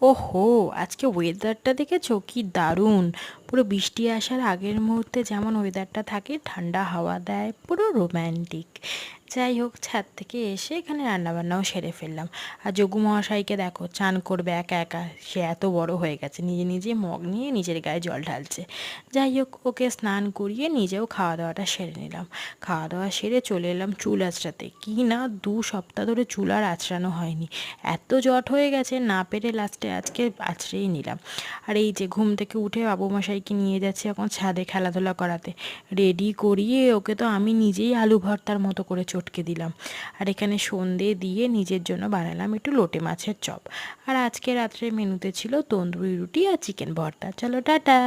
ওহো, আজকে ওয়েদারটা দেখেছো কি দারুণ! পুরো বৃষ্টি আসার আগের মুহূর্তে যেমন ওয়েদারটা থাকে, ঠান্ডা হাওয়া দেয়, পুরো রোম্যান্টিক। যাই হোক, ছাদ থেকে এসে এখানে রান্নাবান্নাও সেরে ফেললাম। আর যোগু মহাশয়কে দেখো, চান করবে একা একা। সে এত বড় হয়ে গেছে, নিজে নিজে মগ নিয়ে নিজের গায়ে জল ঢালছে। যাই হোক, ওকে স্নান করিয়ে নিজেও খাওয়া দাওয়াটা সেরে নিলাম। খাওয়া দাওয়া সেরে চলে এলাম চুল আঁচড়াতে। কি না, 2 সপ্তাহ ধরে চুল আর আঁচড়ানো হয়নি। এত জট হয়ে গেছে, না পেরে লাস্টে আজকে আঁচড়েই নিলাম। আর এই যে ঘুম থেকে উঠে বাবু মশাইকে নিয়ে যাচ্ছি এখন ছাদে খেলাধুলা করাতে। রেডি করিয়ে ওকে তো আমি নিজেই আলু ভর্তার মতো করে চটকে দিলাম। আর এখানে সন্ধে দিয়ে নিজের জন্য বানালাম একটু লোটে মাছের চপ। আর আজকে রাত্রে মেনুতে ছিল তন্দুরি রুটি আর চিকেন ভর্তা। চলো টাটা।